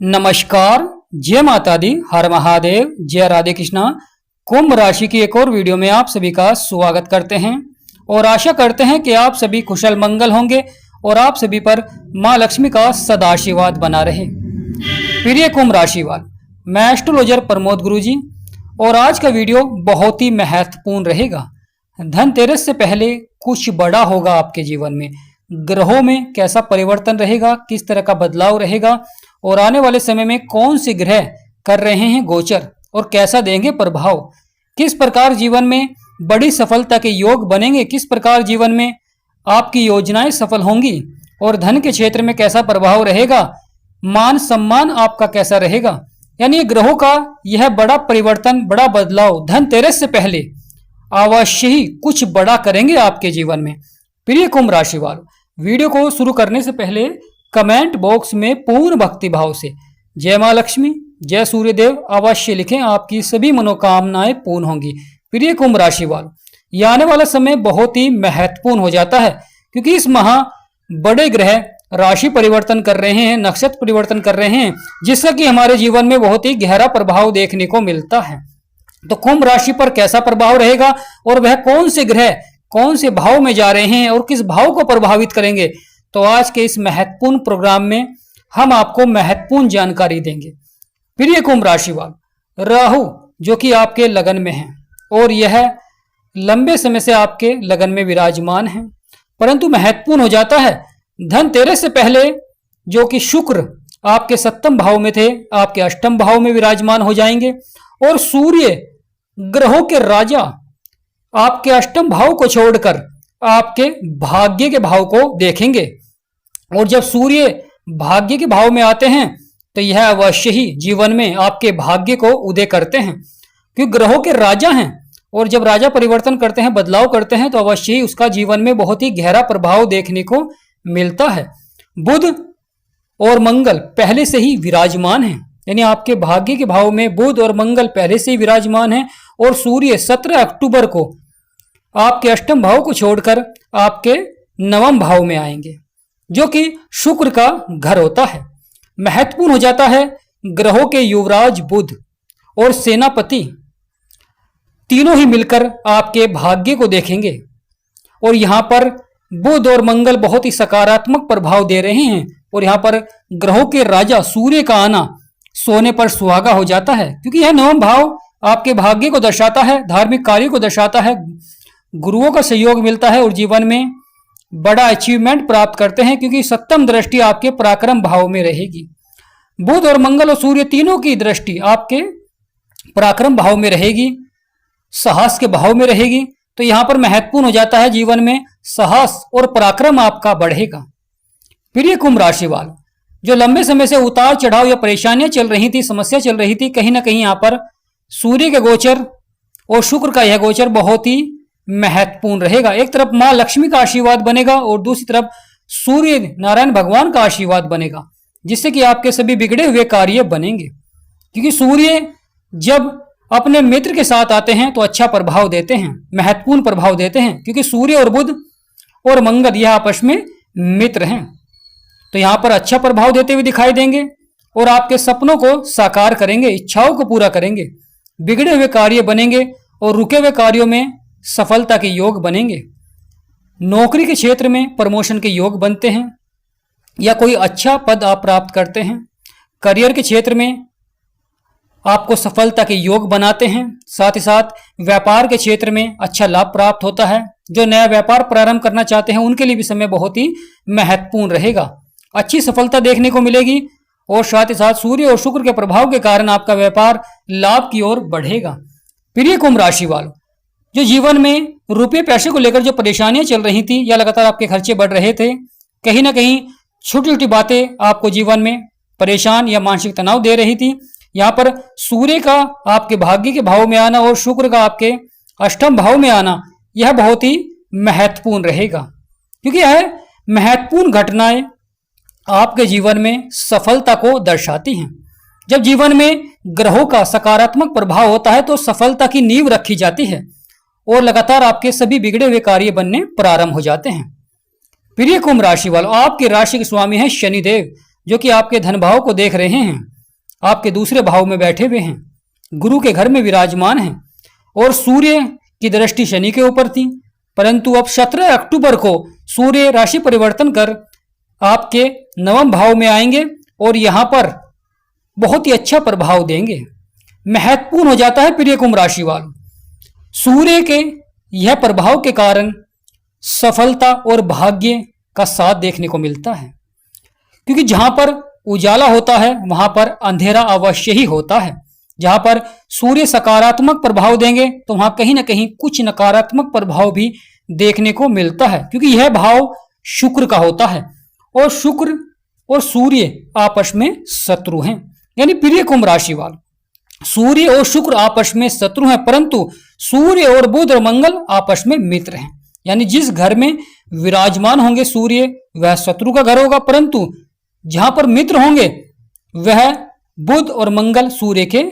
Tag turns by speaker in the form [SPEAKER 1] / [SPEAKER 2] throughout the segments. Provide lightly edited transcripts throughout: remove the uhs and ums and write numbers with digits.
[SPEAKER 1] नमस्कार, जय माता दी, हर महादेव, जय राधे कृष्णा। कुंभ राशि की एक और वीडियो में आप सभी का स्वागत करते हैं और आशा करते हैं कि आप सभी कुशल मंगल होंगे और आप सभी पर मां लक्ष्मी का सदा आशीर्वाद बना रहे। प्रिय कुंभ राशि वाल, मैं एस्ट्रोलॉजर प्रमोद गुरुजी और आज का वीडियो बहुत ही महत्वपूर्ण रहेगा। धनतेरस से पहले कुछ बड़ा होगा आपके जीवन में। ग्रहों में कैसा परिवर्तन रहेगा, किस तरह का बदलाव रहेगा और आने वाले समय में कौन से ग्रह कर रहे हैं गोचर और कैसा देंगे प्रभाव, किस प्रकार जीवन में बड़ी सफलता के योग बनेंगे, किस प्रकार जीवन में आपकी योजनाएं सफल होंगी और धन के क्षेत्र में कैसा प्रभाव रहेगा, मान सम्मान आपका कैसा रहेगा। यानी ग्रहों का यह बड़ा परिवर्तन, बड़ा बदलाव धनतेरस से पहले अवश्य ही कुछ बड़ा करेंगे आपके जीवन में। प्रिय कुंभ राशि वालों, वीडियो को शुरू करने से पहले कमेंट बॉक्स में पूर्ण भक्ति भाव से जय मां लक्ष्मी, जय सूर्यदेव अवश्य लिखें, आपकी सभी मनोकामनाएं पूर्ण होंगी। प्रिय कुंभ राशि वालों, यह आने वाला समय बहुत ही महत्वपूर्ण हो जाता है क्योंकि इस माह बड़े ग्रह राशि परिवर्तन कर रहे हैं, नक्षत्र परिवर्तन कर रहे हैं, जिसका कि हमारे जीवन में बहुत ही गहरा प्रभाव देखने को मिलता है। तो कुंभ राशि पर कैसा प्रभाव रहेगा और वह कौन से ग्रह कौन से भाव में जा रहे हैं और किस भाव को प्रभावित करेंगे, तो आज के इस महत्वपूर्ण प्रोग्राम में हम आपको महत्वपूर्ण जानकारी देंगे। प्रिय कुंभ राशि वाल, राहु जो कि आपके लगन में है और यह लंबे समय से आपके लगन में विराजमान है, परंतु महत्वपूर्ण हो जाता है धनतेरस से पहले जो कि शुक्र आपके सप्तम भाव में थे, आपके अष्टम भाव में विराजमान हो जाएंगे और सूर्य ग्रहों के राजा आपके अष्टम भाव को छोड़कर आपके भाग्य के भाव को देखेंगे। और जब सूर्य भाग्य के भाव में आते हैं तो यह अवश्य ही जीवन में आपके भाग्य को उदय करते हैं, क्योंकि ग्रहों के राजा हैं और जब राजा परिवर्तन करते हैं, बदलाव करते हैं, तो अवश्य ही उसका जीवन में बहुत ही गहरा प्रभाव देखने को मिलता है। बुध और मंगल पहले से ही विराजमान हैं, यानी आपके भाग्य के भाव में बुध और मंगल पहले से ही विराजमान हैं और सूर्य 17 अक्टूबर को आपके अष्टम भाव को छोड़कर आपके नवम भाव में आएंगे, जो कि शुक्र का घर होता है। महत्वपूर्ण हो जाता है ग्रहों के युवराज बुध और सेनापति तीनों ही मिलकर आपके भाग्य को देखेंगे और यहाँ पर बुध और मंगल बहुत ही सकारात्मक प्रभाव दे रहे हैं और यहाँ पर ग्रहों के राजा सूर्य का आना सोने पर सुहागा हो जाता है, क्योंकि यह नवम भाव आपके भाग्य को दर्शाता है, धार्मिक कार्य को दर्शाता है, गुरुओं का सहयोग मिलता है और जीवन में बड़ा अचीवमेंट प्राप्त करते हैं, क्योंकि सप्तम दृष्टि आपके पराक्रम भाव में रहेगी। बुध और मंगल और सूर्य तीनों की दृष्टि आपके पराक्रम भाव में रहेगी, साहस के भाव में रहेगी। तो यहां पर महत्वपूर्ण हो जाता है जीवन में साहस और पराक्रम आपका बढ़ेगा। प्रिय कुंभ राशि वालों, जो लंबे समय से उतार चढ़ाव या परेशानियां चल रही थी, समस्या चल रही थी, कहीं ना कहीं यहाँ पर सूर्य के गोचर और शुक्र का यह गोचर बहुत ही महत्वपूर्ण रहेगा। एक तरफ मां लक्ष्मी का आशीर्वाद बनेगा और दूसरी तरफ सूर्य नारायण भगवान का आशीर्वाद बनेगा, जिससे कि आपके सभी बिगड़े हुए कार्य बनेंगे, क्योंकि सूर्य जब अपने मित्र के साथ आते हैं तो अच्छा प्रभाव देते हैं, महत्वपूर्ण प्रभाव देते हैं, क्योंकि सूर्य और बुध और मंगल यह आपस में मित्र हैं। तो यहां पर अच्छा प्रभाव देते हुए दिखाई देंगे और आपके सपनों को साकार करेंगे, इच्छाओं को पूरा करेंगे, बिगड़े हुए कार्य बनेंगे और रुके हुए कार्यों में सफलता के योग बनेंगे। नौकरी के क्षेत्र में प्रमोशन के योग बनते हैं या कोई अच्छा पद आप प्राप्त करते हैं। करियर के क्षेत्र में आपको सफलता के योग बनाते हैं। साथ ही साथ व्यापार के क्षेत्र में अच्छा लाभ प्राप्त होता है। जो नया व्यापार प्रारंभ करना चाहते हैं उनके लिए भी समय बहुत ही महत्वपूर्ण रहेगा, अच्छी सफलता देखने को मिलेगी और साथ ही साथ सूर्य और शुक्र के प्रभाव के कारण आपका व्यापार लाभ की ओर बढ़ेगा। प्रिय कुंभ राशि वालों, जो जीवन में रुपये पैसे को लेकर जो परेशानियां चल रही थी या लगातार आपके खर्चे बढ़ रहे थे, कहीं ना कहीं छोटी छोटी बातें आपको जीवन में परेशान या मानसिक तनाव दे रही थी, यहाँ पर सूर्य का आपके भाग्य के भाव में आना और शुक्र का आपके अष्टम भाव में आना यह बहुत ही महत्वपूर्ण रहेगा, क्योंकि यह महत्वपूर्ण घटनाएं आपके जीवन में सफलता को दर्शाती हैं। जब जीवन में ग्रहों का सकारात्मक प्रभाव होता है तो सफलता की नींव रखी जाती है और लगातार आपके सभी बिगड़े हुए कार्य बनने प्रारंभ हो जाते हैं। प्रिय कुंभ राशि वालों, आपकी राशि के स्वामी हैं शनिदेव, जो कि आपके धन भाव को देख रहे हैं आपके दूसरे भाव में बैठे हुए हैं, गुरु के घर में विराजमान हैं और सूर्य की दृष्टि शनि के ऊपर थी, परंतु अब 17 अक्टूबर को सूर्य राशि परिवर्तन कर आपके नवम भाव में आएंगे और यहां पर बहुत ही अच्छा प्रभाव देंगे। महत्वपूर्ण हो जाता है प्रिय कुंभ राशि वालों, सूर्य के यह प्रभाव के कारण सफलता और भाग्य का साथ देखने को मिलता है, क्योंकि जहां पर उजाला होता है वहां पर अंधेरा अवश्य ही होता है। जहां पर सूर्य सकारात्मक प्रभाव देंगे तो वहां कहीं ना कहीं कुछ नकारात्मक प्रभाव भी देखने को मिलता है, क्योंकि यह भाव शुक्र का होता है और शुक्र और सूर्य आपस में शत्रु हैं। यानी प्रिय कुंभ राशि वालों, सूर्य और शुक्र आपस में शत्रु हैं, परंतु सूर्य और बुध और मंगल आपस में मित्र हैं। यानी जिस घर में विराजमान होंगे सूर्य वह शत्रु का घर होगा, परंतु जहां पर मित्र होंगे वह बुध और मंगल सूर्य के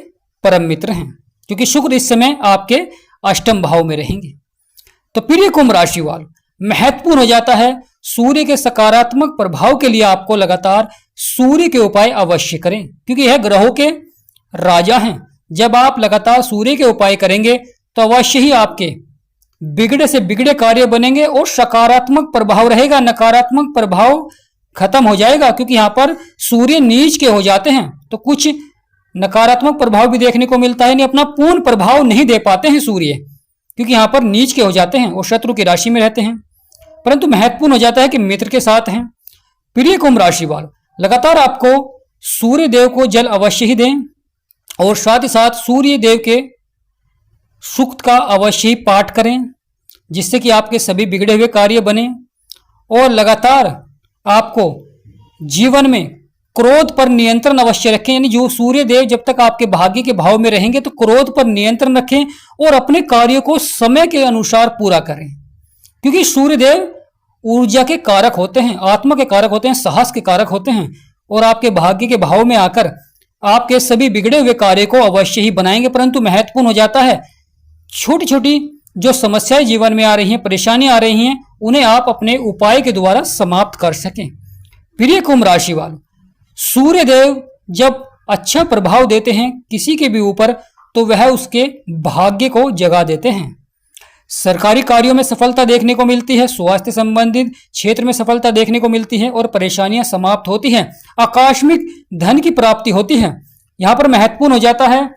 [SPEAKER 1] परम मित्र हैं, क्योंकि शुक्र इस समय आपके अष्टम भाव में रहेंगे। तो प्रिय कुंभ राशि वालों, महत्वपूर्ण हो जाता है सूर्य के सकारात्मक प्रभाव के लिए आपको लगातार सूर्य के उपाय अवश्य करें, क्योंकि यह ग्रहों के राजा हैं। जब आप लगातार सूर्य के उपाय करेंगे तो अवश्य ही आपके बिगड़े से बिगड़े कार्य बनेंगे और सकारात्मक प्रभाव रहेगा, नकारात्मक प्रभाव खत्म हो जाएगा, क्योंकि यहाँ पर सूर्य नीच के हो जाते हैं तो कुछ नकारात्मक प्रभाव भी देखने को मिलता है। नहीं, अपना पूर्ण प्रभाव नहीं दे पाते हैं सूर्य, क्योंकि यहाँ पर नीच के हो जाते हैं और शत्रु की राशि में रहते हैं, परंतु महत्वपूर्ण हो जाता है कि मित्र के साथ हैं। प्रिय कुंभ राशि वालों, लगातार आपको सूर्य देव को जल अवश्य ही दें और साथ ही साथ सूर्य देव के सूक्त का अवश्य ही पाठ करें, जिससे कि आपके सभी बिगड़े हुए कार्य बने। और लगातार आपको जीवन में क्रोध पर नियंत्रण अवश्य रखें, यानी जो सूर्य देव जब तक आपके भाग्य के भाव में रहेंगे तो क्रोध पर नियंत्रण रखें और अपने कार्यों को समय के अनुसार पूरा करें, क्योंकि सूर्य देव ऊर्जा के कारक होते हैं, आत्मा के कारक होते हैं, साहस के कारक होते हैं और आपके भाग्य के भाव में आकर आपके सभी बिगड़े हुए कार्य को अवश्य ही बनाएंगे। परंतु महत्वपूर्ण हो जाता है छोटी छोटी जो समस्याएं जीवन में आ रही हैं, परेशानियां आ रही हैं, उन्हें आप अपने उपाय के द्वारा समाप्त कर सकें। प्रिय कुंभ राशि वालों, सूर्य देव जब अच्छा प्रभाव देते हैं किसी के भी ऊपर तो वह उसके भाग्य को जगा देते हैं। सरकारी कार्यों में सफलता देखने को मिलती है, स्वास्थ्य संबंधित क्षेत्र में सफलता देखने को मिलती है और परेशानियां समाप्त होती हैं, आकस्मिक धन की प्राप्ति होती है। यहां पर महत्वपूर्ण हो जाता है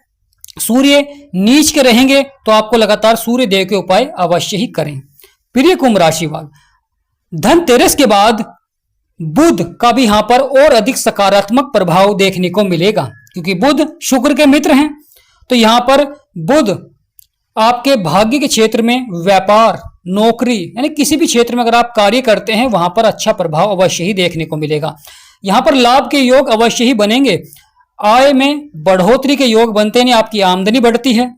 [SPEAKER 1] सूर्य नीच के रहेंगे तो आपको लगातार सूर्य देव के उपाय अवश्य ही करें। प्रिय कुंभ राशि वालों, धनतेरस के बाद बुध का भी यहां पर और अधिक सकारात्मक प्रभाव देखने को मिलेगा, क्योंकि बुध शुक्र के मित्र हैं। तो यहां पर बुध आपके भाग्य के क्षेत्र में व्यापार, नौकरी, यानी किसी भी क्षेत्र में अगर आप कार्य करते हैं वहां पर अच्छा प्रभाव अवश्य ही देखने को मिलेगा। यहां पर लाभ के योग अवश्य ही बनेंगे, आय में बढ़ोतरी के योग बनते हैं, आपकी आमदनी बढ़ती है,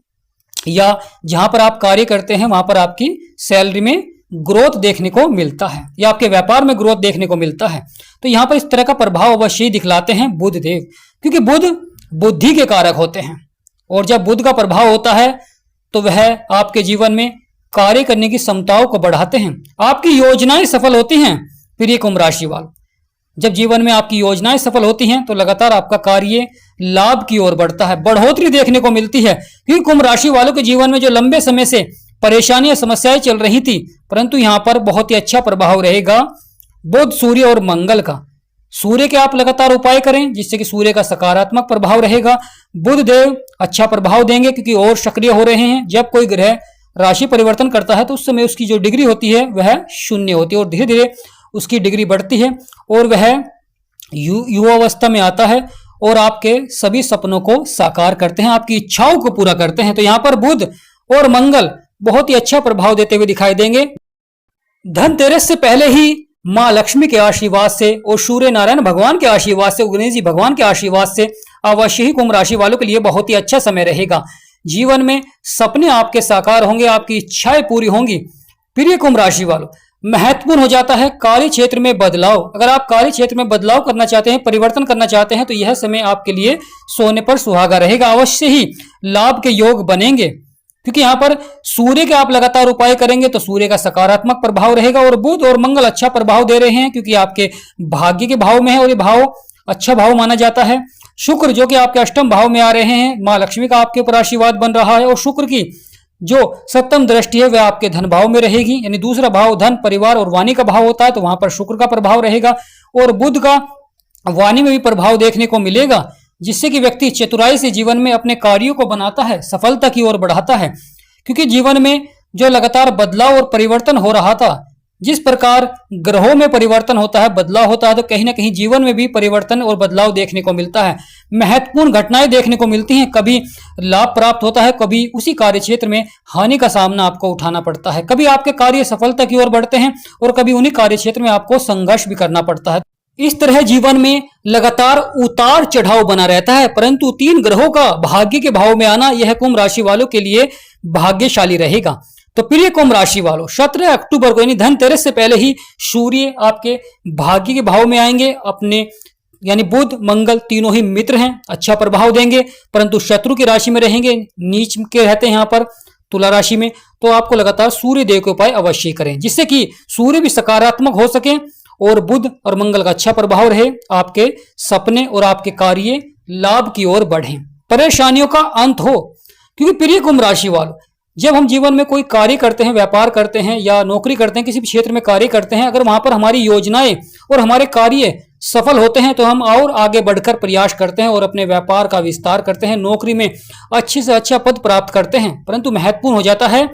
[SPEAKER 1] या जहां पर आप कार्य करते हैं वहां पर आपकी सैलरी में ग्रोथ देखने को मिलता है या आपके व्यापार में ग्रोथ देखने को मिलता है। तो यहां पर इस तरह का प्रभाव अवश्य ही दिखलाते हैं बुध देव, क्योंकि बुध बुद्धि के कारक होते हैं और जब बुध का प्रभाव होता है तो वह आपके जीवन में कार्य करने की क्षमताओं को बढ़ाते हैं, आपकी योजनाएं सफल होती हैं। प्रिय कुंभ राशि वालों, जब जीवन में आपकी योजनाएं सफल होती हैं तो लगातार आपका कार्य लाभ की ओर बढ़ता है, बढ़ोतरी देखने को मिलती है, क्योंकि कुंभ राशि वालों के जीवन में जो लंबे समय से परेशानियां समस्याएं चल रही थी, परंतु यहां पर बहुत ही अच्छा प्रभाव रहेगा बुध, सूर्य और मंगल का। सूर्य के आप लगातार उपाय करें जिससे कि सूर्य का सकारात्मक प्रभाव रहेगा। बुध देव अच्छा प्रभाव देंगे क्योंकि और सक्रिय हो रहे हैं। जब कोई ग्रह राशि परिवर्तन करता है तो उस समय उसकी जो डिग्री होती है वह शून्य होती है और धीरे धीरे उसकी डिग्री बढ़ती है और वह युवावस्था में आता है और आपके सभी सपनों को साकार करते हैं, आपकी इच्छाओं को पूरा करते हैं। तो यहाँ पर बुध और मंगल बहुत ही अच्छा प्रभाव देते हुए दिखाई देंगे। धनतेरस से पहले ही माँ लक्ष्मी के आशीर्वाद से और सूर्य नारायण भगवान के आशीर्वाद से, गणेश जी भगवान के आशीर्वाद से अवश्य ही कुंभ राशि वालों के लिए बहुत ही अच्छा समय रहेगा। जीवन में सपने आपके साकार होंगे, आपकी इच्छाएं पूरी होंगी। प्रिय कुंभ राशि वालों, महत्वपूर्ण हो जाता है कार्य क्षेत्र में बदलाव। अगर आप कार्य क्षेत्र में बदलाव करना चाहते हैं, परिवर्तन करना चाहते हैं तो यह समय आपके लिए सोने पर सुहागा रहेगा। अवश्य ही लाभ के योग बनेंगे क्योंकि यहाँ पर सूर्य के आप लगातार उपाय करेंगे तो सूर्य का सकारात्मक प्रभाव रहेगा और बुध और मंगल अच्छा प्रभाव दे रहे हैं क्योंकि आपके भाग्य के भाव में है और ये भाव अच्छा भाव माना जाता है। शुक्र जो कि आपके अष्टम भाव में आ रहे हैं, माँ लक्ष्मी का आपके ऊपर आशीर्वाद बन रहा है और शुक्र की जो सप्तम दृष्टि है वह आपके धन भाव में रहेगी, यानी दूसरा भाव धन परिवार और वाणी का भाव होता है, तो वहां पर शुक्र का प्रभाव रहेगा और बुध का वाणी में भी प्रभाव देखने को मिलेगा, जिससे कि व्यक्ति चतुराई से जीवन में अपने कार्यों को बनाता है, सफलता की ओर बढ़ाता है। क्योंकि जीवन में जो लगातार बदलाव और परिवर्तन हो रहा था, जिस प्रकार ग्रहों में परिवर्तन होता है, बदलाव होता है, तो कहीं ना कहीं जीवन में भी परिवर्तन और बदलाव देखने को मिलता है। महत्वपूर्ण घटनाएं देखने को मिलती हैं, कभी लाभ प्राप्त होता है, कभी उसी कार्य क्षेत्र में हानि का सामना आपको उठाना पड़ता है, कभी आपके कार्य सफलता की ओर बढ़ते हैं और कभी उन्हीं कार्य क्षेत्र में आपको संघर्ष भी करना पड़ता है। इस तरह जीवन में लगातार उतार चढ़ाव बना रहता है, परंतु 3 ग्रहों का भाग्य के भाव में आना यह कुंभ राशि वालों के लिए भाग्यशाली रहेगा। तो प्रिय कुंभ राशि वालों, 17 अक्टूबर को यानी धनतेरस से पहले ही सूर्य आपके भाग्य के भाव में आएंगे। अपने यानी बुध मंगल तीनों ही मित्र हैं, अच्छा प्रभाव देंगे, परंतु शत्रु की राशि में रहेंगे, नीच के रहते हैं यहाँ पर तुला राशि में। तो आपको लगातार सूर्य देव के उपाय अवश्य करें, जिससे कि सूर्य भी सकारात्मक हो सके और बुध और मंगल का अच्छा प्रभाव रहे, आपके सपने और आपके कार्य लाभ की ओर बढ़ें, परेशानियों का अंत हो। क्योंकि प्रिय कुंभ राशि वालों, जब हम जीवन में कोई कार्य करते हैं, व्यापार करते हैं या नौकरी करते हैं, किसी भी क्षेत्र में कार्य करते हैं, अगर वहां पर हमारी योजनाएं और हमारे कार्य सफल होते हैं तो हम और आगे बढ़कर प्रयास करते हैं और अपने व्यापार का विस्तार करते हैं, नौकरी में अच्छे से अच्छा पद प्राप्त करते हैं। परंतु महत्वपूर्ण हो जाता है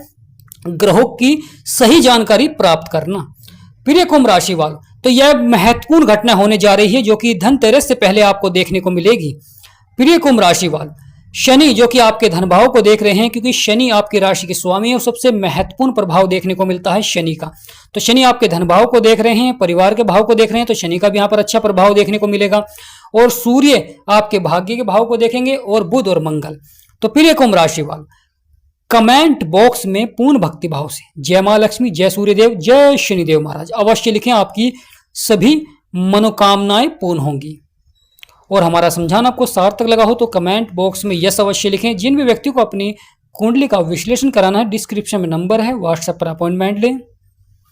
[SPEAKER 1] ग्रहों की सही जानकारी प्राप्त करना। प्रिय कुंभ राशि वालों, तो यह महत्वपूर्ण घटना होने जा रही है जो कि धनतेरस से पहले आपको देखने को मिलेगी। प्रिय कुंभ राशि वालों, शनि जो कि आपके धन भाव को देख रहे हैं, क्योंकि शनि आपकी राशि के स्वामी है और सबसे महत्वपूर्ण प्रभाव देखने को मिलता है शनि का। तो शनि आपके धन भाव को देख रहे हैं, परिवार के भाव को देख रहे हैं, तो शनि का भी यहाँ पर अच्छा प्रभाव देखने को मिलेगा। और सूर्य आपके भाग्य के भाव को देखेंगे और बुध और मंगल। तो प्रिय कुंभ राशि वालों, कमेंट बॉक्स में पूर्ण भक्ति भाव से जय मां लक्ष्मी, जय सूर्यदेव, जय शनिदेव महाराज अवश्य लिखें, आपकी सभी मनोकामनाएं पूर्ण होंगी। और हमारा समझाना आपको सार्थक लगा हो तो कमेंट बॉक्स में यस अवश्य लिखें। जिन भी व्यक्तियों को अपनी कुंडली का विश्लेषण कराना है, डिस्क्रिप्शन में नंबर है, व्हाट्सएप पर अपॉइंटमेंट लें।